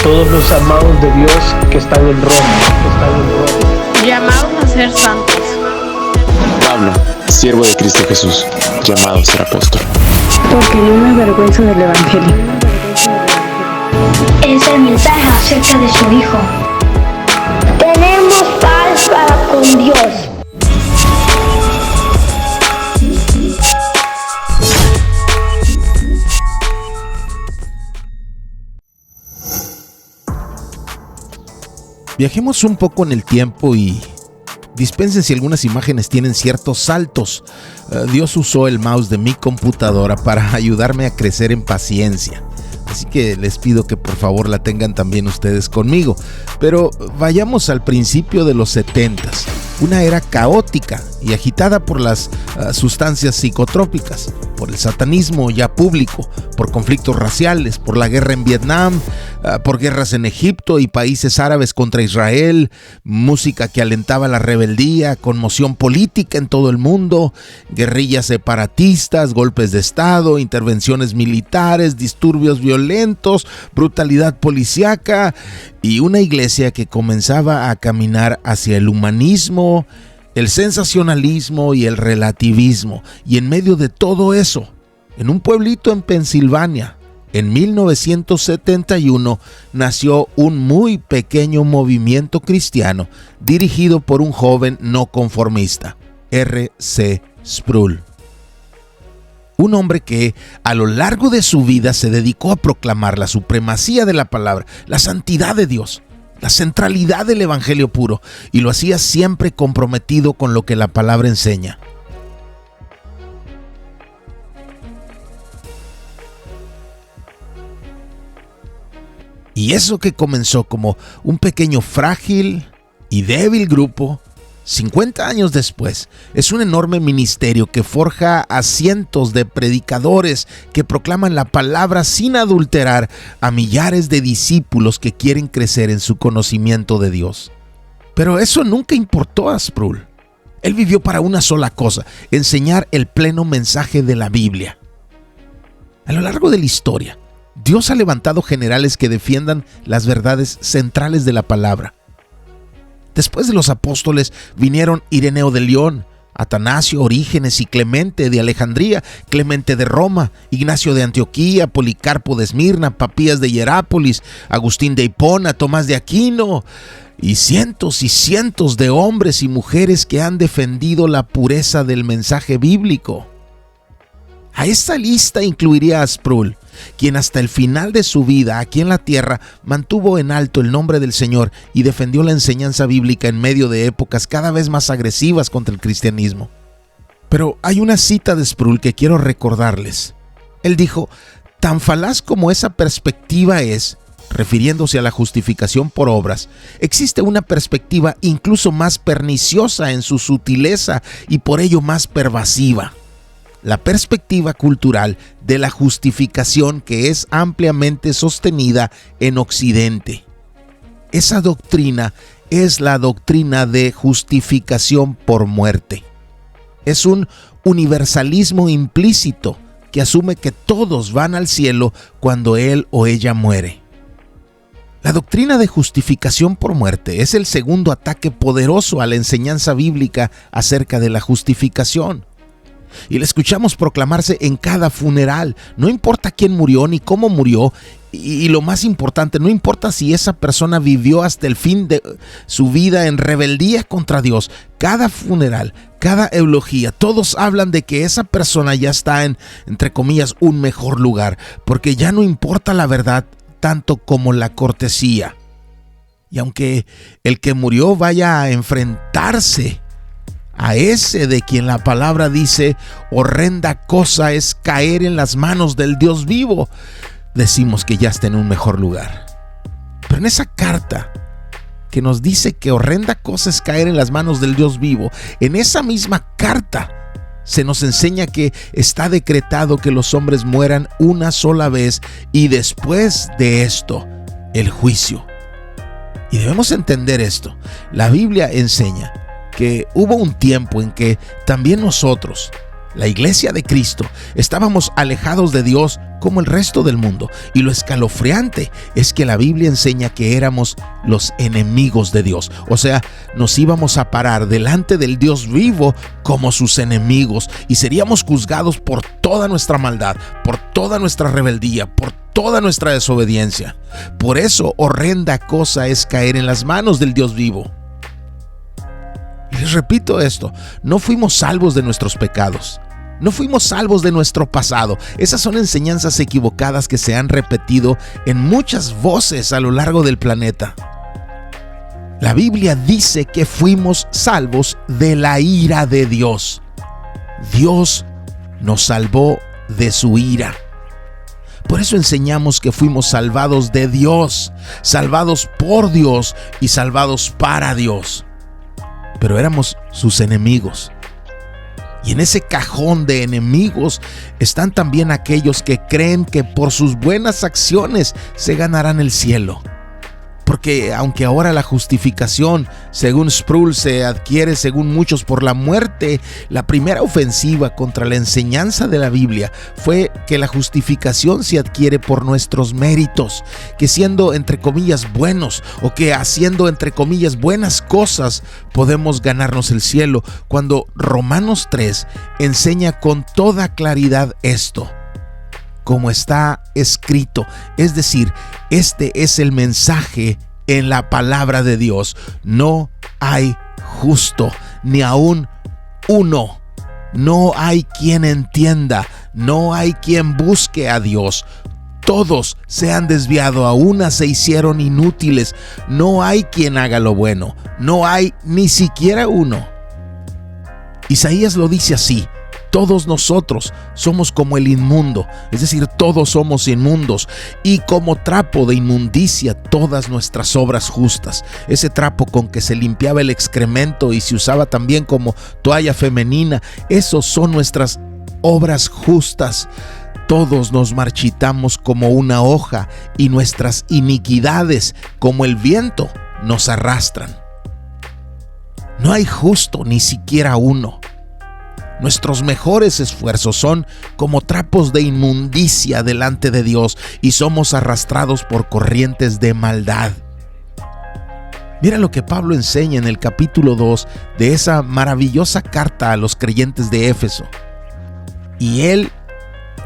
todos los amados de Dios que están en Roma, llamados a ser santos. Pablo, siervo de Cristo Jesús, llamado a ser apóstol. Porque no me avergüenzo del Evangelio. Es el mensaje acerca de su Hijo. Tenemos paz para con Dios. Viajemos un poco en el tiempo y dispensen si algunas imágenes tienen ciertos saltos. Dios usó el mouse de mi computadora para ayudarme a crecer en paciencia. Así que les pido que por favor la tengan también ustedes conmigo. Pero vayamos al principio de los 70s, una era caótica y agitada por las sustancias psicotrópicas, por el satanismo ya público, por conflictos raciales, por la guerra en Vietnam, por guerras en Egipto y países árabes contra Israel, música que alentaba la rebeldía, conmoción política en todo el mundo, guerrillas separatistas, golpes de estado, intervenciones militares, disturbios violentos, brutalidad policíaca y una iglesia que comenzaba a caminar hacia el humanismo, el sensacionalismo y el relativismo. Y en medio de todo eso, en un pueblito en Pensilvania, en 1971, nació un muy pequeño movimiento cristiano dirigido por un joven no conformista, R.C. Sproul. Un hombre que a lo largo de su vida se dedicó a proclamar la supremacía de la palabra, la santidad de Dios, la centralidad del evangelio puro, y lo hacía siempre comprometido con lo que la palabra enseña. Y eso que comenzó como un pequeño frágil y débil grupo, 50 años después, es un enorme ministerio que forja a cientos de predicadores que proclaman la palabra sin adulterar a millares de discípulos que quieren crecer en su conocimiento de Dios. Pero eso nunca importó a Sproul. Él vivió para una sola cosa: enseñar el pleno mensaje de la Biblia. A lo largo de la historia, Dios ha levantado generales que defiendan las verdades centrales de la palabra. Después de los apóstoles vinieron Ireneo de León, Atanasio, Orígenes y Clemente de Alejandría, Clemente de Roma, Ignacio de Antioquía, Policarpo de Esmirna, Papías de Hierápolis, Agustín de Hipona, Tomás de Aquino y cientos de hombres y mujeres que han defendido la pureza del mensaje bíblico. A esta lista incluiría a Sproul, quien hasta el final de su vida aquí en la tierra mantuvo en alto el nombre del Señor y defendió la enseñanza bíblica en medio de épocas cada vez más agresivas contra el cristianismo. Pero hay una cita de Sproul que quiero recordarles. Él dijo: tan falaz como esa perspectiva es, refiriéndose a la justificación por obras, existe una perspectiva incluso más perniciosa en su sutileza y por ello más pervasiva. La perspectiva cultural de la justificación que es ampliamente sostenida en Occidente. Esa doctrina es la doctrina de justificación por muerte. Es un universalismo implícito que asume que todos van al cielo cuando él o ella muere. La doctrina de justificación por muerte es el segundo ataque poderoso a la enseñanza bíblica acerca de la justificación. Y la escuchamos proclamarse en cada funeral. No importa quién murió ni cómo murió, y lo más importante, no importa si esa persona vivió hasta el fin de su vida en rebeldía contra Dios. Cada funeral, cada eulogía, todos hablan de que esa persona ya está en, entre comillas, un mejor lugar, porque ya no importa la verdad tanto como la cortesía. Y aunque el que murió vaya a enfrentarse a ese de quien la palabra dice: horrenda cosa es caer en las manos del Dios vivo, decimos que ya está en un mejor lugar. Pero en esa carta que nos dice que horrenda cosa es caer en las manos del Dios vivo, en esa misma carta se nos enseña que está decretado que los hombres mueran una sola vez y después de esto, el juicio. Y debemos entender esto. La Biblia enseña que hubo un tiempo en que también nosotros, la iglesia de Cristo, estábamos alejados de Dios como el resto del mundo. Y lo escalofriante es que la Biblia enseña que éramos los enemigos de Dios. O sea, nos íbamos a parar delante del Dios vivo como sus enemigos y seríamos juzgados por toda nuestra maldad, por toda nuestra rebeldía, por toda nuestra desobediencia. Por eso, horrenda cosa es caer en las manos del Dios vivo. Y les repito esto, no fuimos salvos de nuestros pecados. No fuimos salvos de nuestro pasado. Esas son enseñanzas equivocadas que se han repetido en muchas voces a lo largo del planeta. La Biblia dice que fuimos salvos de la ira de Dios. Dios nos salvó de su ira. Por eso enseñamos que fuimos salvados de Dios, salvados por Dios y salvados para Dios. Pero éramos sus enemigos. Y en ese cajón de enemigos están también aquellos que creen que por sus buenas acciones se ganarán el cielo. Porque aunque ahora la justificación, según Sproul, se adquiere según muchos por la muerte, la primera ofensiva contra la enseñanza de la Biblia fue que la justificación se adquiere por nuestros méritos, que siendo entre comillas buenos o que haciendo entre comillas buenas cosas podemos ganarnos el cielo, cuando Romanos 3 enseña con toda claridad esto. Como está escrito, es decir, este es el mensaje en la palabra de Dios: no hay justo, ni aún uno. No hay quien entienda, no hay quien busque a Dios. Todos se han desviado, a una se hicieron inútiles. No hay quien haga lo bueno, no hay ni siquiera uno. Isaías lo dice así: todos nosotros somos como el inmundo, es decir, todos somos inmundos, y como trapo de inmundicia todas nuestras obras justas. Ese trapo con que se limpiaba el excremento y se usaba también como toalla femenina, esos son nuestras obras justas. Todos nos marchitamos como una hoja y nuestras iniquidades como el viento nos arrastran. No hay justo, ni siquiera uno. Nuestros mejores esfuerzos son como trapos de inmundicia delante de Dios y somos arrastrados por corrientes de maldad. Mira lo que Pablo enseña en el capítulo 2 de esa maravillosa carta a los creyentes de Éfeso. Y Él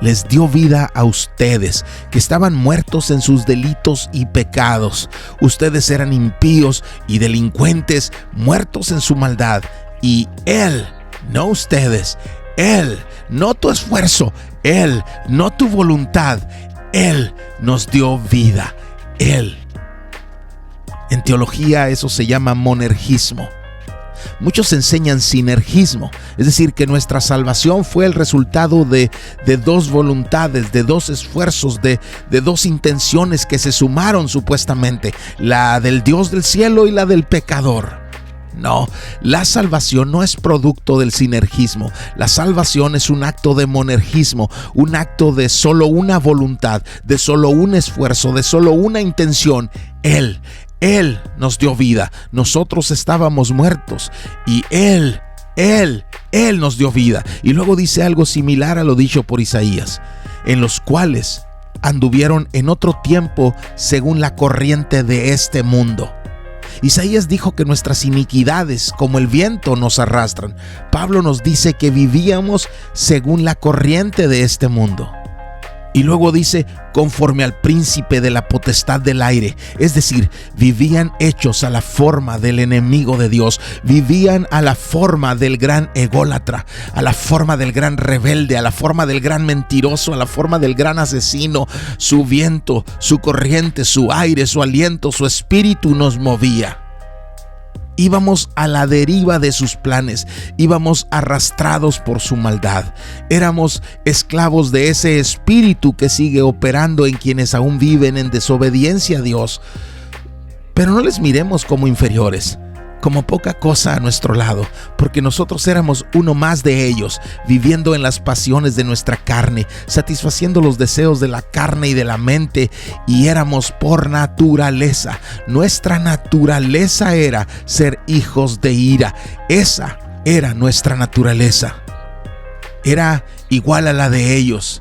les dio vida a ustedes, que estaban muertos en sus delitos y pecados. Ustedes eran impíos y delincuentes, muertos en su maldad. Y Él, no ustedes, Él, no tu esfuerzo, Él, no tu voluntad, Él nos dio vida, Él. En teología eso se llama monergismo. Muchos enseñan sinergismo, es decir, que nuestra salvación fue el resultado de dos voluntades, de dos esfuerzos, de dos intenciones que se sumaron supuestamente, la del Dios del cielo y la del pecador. No, la salvación no es producto del sinergismo. La salvación es un acto de monergismo, un acto de solo una voluntad, de solo un esfuerzo, de solo una intención. Él nos dio vida. Nosotros estábamos muertos y Él nos dio vida. Y luego dice algo similar a lo dicho por Isaías: en los cuales anduvieron en otro tiempo según la corriente de este mundo. Isaías dijo que nuestras iniquidades como el viento nos arrastran. Pablo nos dice que vivíamos según la corriente de este mundo. Y luego dice, conforme al príncipe de la potestad del aire, es decir, vivían hechos a la forma del enemigo de Dios, vivían a la forma del gran ególatra, a la forma del gran rebelde, a la forma del gran mentiroso, a la forma del gran asesino. Su viento, su corriente, su aire, su aliento, su espíritu nos movía. Íbamos a la deriva de sus planes, íbamos arrastrados por su maldad. Éramos esclavos de ese espíritu que sigue operando en quienes aún viven en desobediencia a Dios. Pero no les miremos como inferiores, como poca cosa a nuestro lado, porque nosotros éramos uno más de ellos, viviendo en las pasiones de nuestra carne, satisfaciendo los deseos de la carne y de la mente, y éramos por naturaleza. Nuestra naturaleza era ser hijos de ira. Esa era nuestra naturaleza. era igual a la de ellos.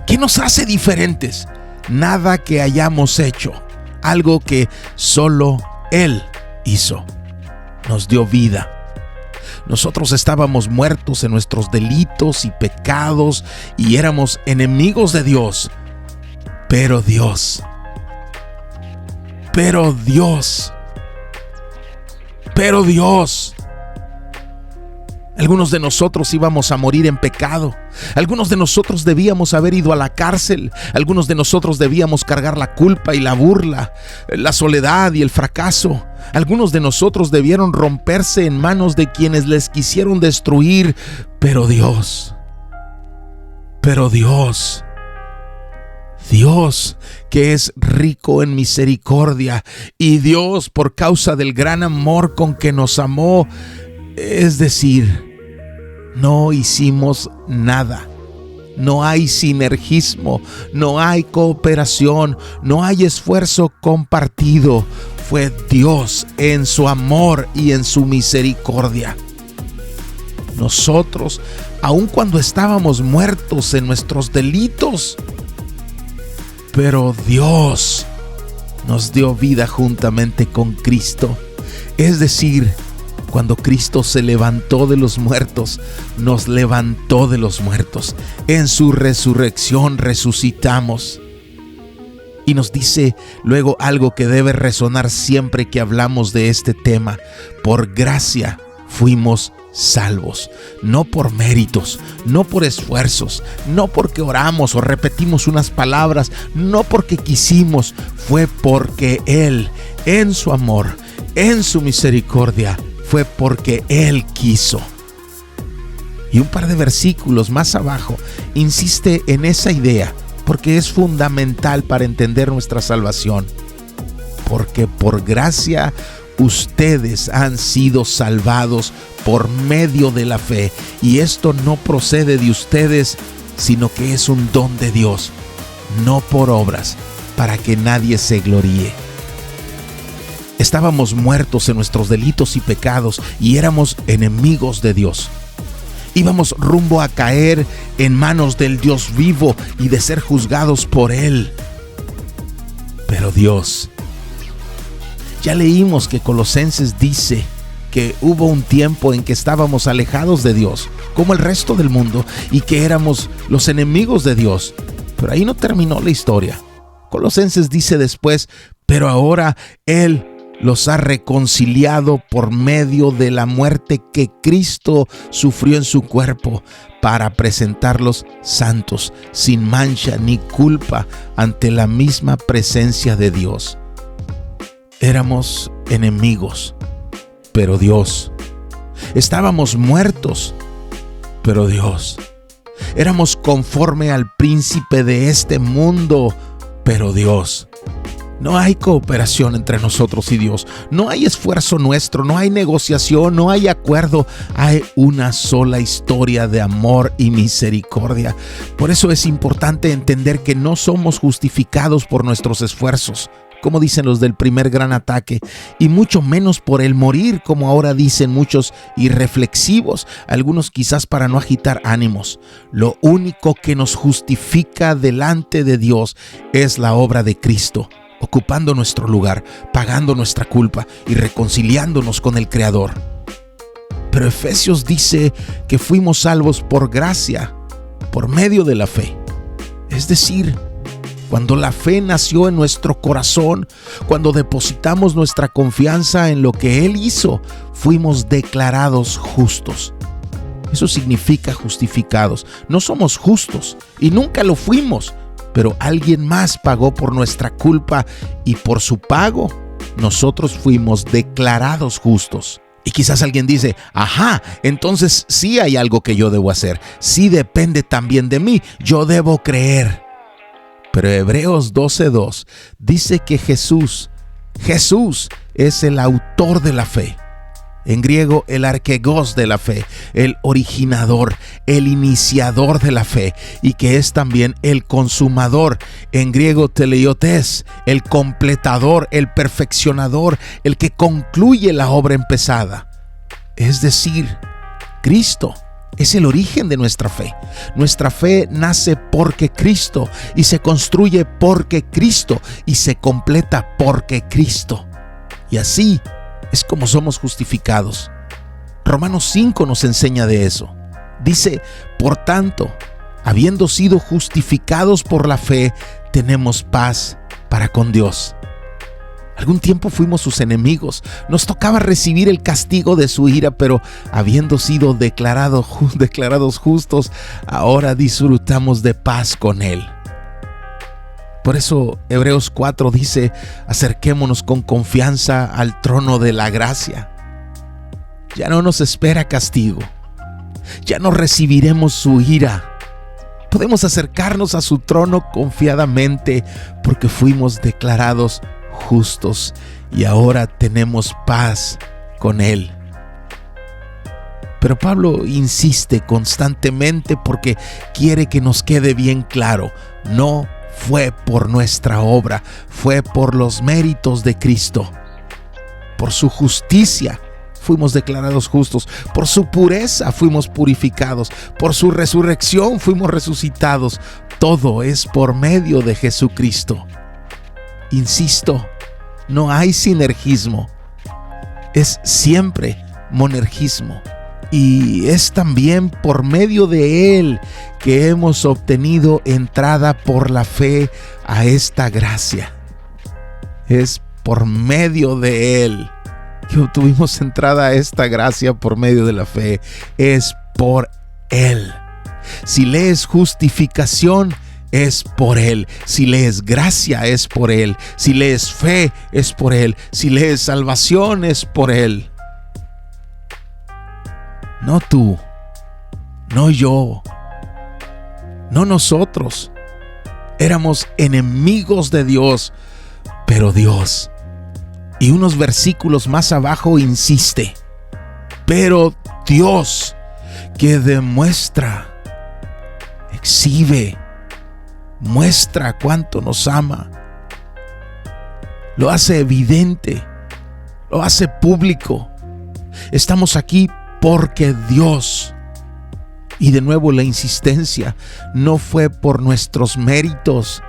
¿Qué nos hace diferentes? Nada que hayamos hecho, algo que solo Él hizo. Nos dio vida. Nosotros estábamos muertos en nuestros delitos y pecados y éramos enemigos de Dios. Pero Dios, algunos de nosotros íbamos a morir en pecado. Algunos de nosotros debíamos haber ido a la cárcel. Algunos de nosotros debíamos cargar la culpa y la burla, la soledad y el fracaso. Algunos de nosotros debieron romperse en manos de quienes les quisieron destruir. Pero Dios, que es rico en misericordia, y Dios, por causa del gran amor con que nos amó, es decir, no hicimos nada. No hay sinergismo, no hay cooperación, no hay esfuerzo compartido. Fue Dios en su amor y en su misericordia. Nosotros, aun cuando estábamos muertos en nuestros delitos, pero Dios nos dio vida juntamente con Cristo. Es decir, cuando Cristo se levantó de los muertos, nos levantó de los muertos. En su resurrección resucitamos. Y nos dice luego algo que debe resonar siempre que hablamos de este tema. Por gracia fuimos salvos, no por méritos, no por esfuerzos, no porque oramos o repetimos unas palabras, no porque quisimos, fue porque Él, en su amor, en su misericordia, fue porque Él quiso. Y un par de versículos más abajo insiste en esa idea, porque es fundamental para entender nuestra salvación. Porque por gracia ustedes han sido salvados por medio de la fe, y esto no procede de ustedes, sino que es un don de Dios, no por obras, para que nadie se gloríe. Estábamos muertos en nuestros delitos y pecados y éramos enemigos de Dios. Íbamos rumbo a caer en manos del Dios vivo y de ser juzgados por Él. Pero Dios, ya leímos que Colosenses dice que hubo un tiempo en que estábamos alejados de Dios, como el resto del mundo, y que éramos los enemigos de Dios. Pero ahí no terminó la historia. Colosenses dice después, pero ahora Él los ha reconciliado por medio de la muerte que Cristo sufrió en su cuerpo, para presentarlos santos, sin mancha ni culpa, ante la misma presencia de Dios. Éramos enemigos, pero Dios. Estábamos muertos, pero Dios. Éramos conforme al príncipe de este mundo, pero Dios. No hay cooperación entre nosotros y Dios. No hay esfuerzo nuestro, no hay negociación, no hay acuerdo. Hay una sola historia de amor y misericordia. Por eso es importante entender que no somos justificados por nuestros esfuerzos, como dicen los del primer gran ataque, y mucho menos por el morir, como ahora dicen muchos irreflexivos, algunos quizás para no agitar ánimos. Lo único que nos justifica delante de Dios es la obra de Cristo, ocupando nuestro lugar, pagando nuestra culpa y reconciliándonos con el Creador. Pero Efesios dice que fuimos salvos por gracia, por medio de la fe. Es decir, cuando la fe nació en nuestro corazón, cuando depositamos nuestra confianza en lo que Él hizo, fuimos declarados justos. Eso significa justificados. No somos justos y nunca lo fuimos, pero alguien más pagó por nuestra culpa y por su pago nosotros fuimos declarados justos. Y quizás alguien dice, ajá, entonces sí hay algo que yo debo hacer, sí depende también de mí, yo debo creer. Pero Hebreos 12:2 dice que Jesús es el autor de la fe. En griego, el arquegos de la fe, el originador, el iniciador de la fe, y que es también el consumador. En griego, teleiotes, el completador, el perfeccionador, el que concluye la obra empezada. Es decir, Cristo Es el origen de nuestra fe. Nuestra fe nace porque Cristo y se construye porque Cristo y se completa porque Cristo. Y así es como somos justificados. Romanos 5 nos enseña de eso. Dice, por tanto, habiendo sido justificados por la fe, tenemos paz para con Dios. Algún tiempo fuimos sus enemigos, nos tocaba recibir el castigo de su ira, pero habiendo sido declarados justos, ahora disfrutamos de paz con Él. Por eso Hebreos 4 dice, acerquémonos con confianza al trono de la gracia. Ya no nos espera castigo, ya no recibiremos su ira. Podemos acercarnos a su trono confiadamente porque fuimos declarados justos y ahora tenemos paz con Él. Pero Pablo insiste constantemente porque quiere que nos quede bien claro, no fue por nuestra obra, fue por los méritos de Cristo. Por su justicia fuimos declarados justos, por su pureza fuimos purificados, por su resurrección fuimos resucitados. Todo es por medio de Jesucristo. Insisto, no hay sinergismo, es siempre monergismo. Y es también por medio de Él que hemos obtenido entrada por la fe a esta gracia. Es por medio de Él que obtuvimos entrada a esta gracia por medio de la fe. Es por Él. Si lees justificación, es por Él. Si lees gracia, es por Él. Si lees fe, es por Él. Si lees salvación, es por Él. No tú, no yo, no nosotros. Éramos enemigos de Dios, pero Dios. Y unos versículos más abajo insiste, pero Dios, que demuestra, exhibe, muestra cuánto nos ama, lo hace evidente, lo hace público. Estamos aquí porque Dios, y de nuevo la insistencia, no fue por nuestros méritos.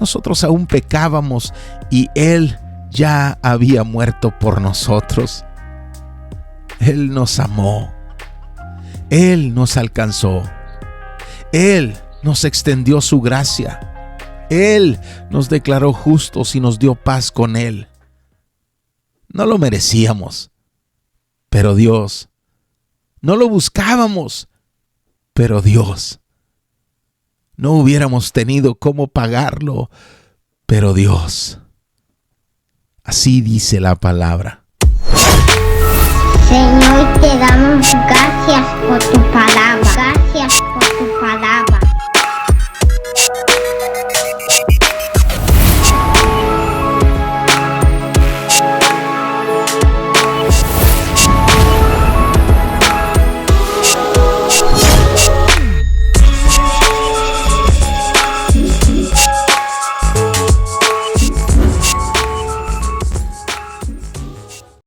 Nosotros aún pecábamos y Él ya había muerto por nosotros. Él nos amó, Él nos alcanzó, Él nos extendió su gracia, Él nos declaró justos y nos dio paz con Él. No lo merecíamos, pero Dios. No lo buscábamos, pero Dios. No hubiéramos tenido cómo pagarlo, pero Dios. Así dice la palabra. Señor, te damos gracias por tu palabra.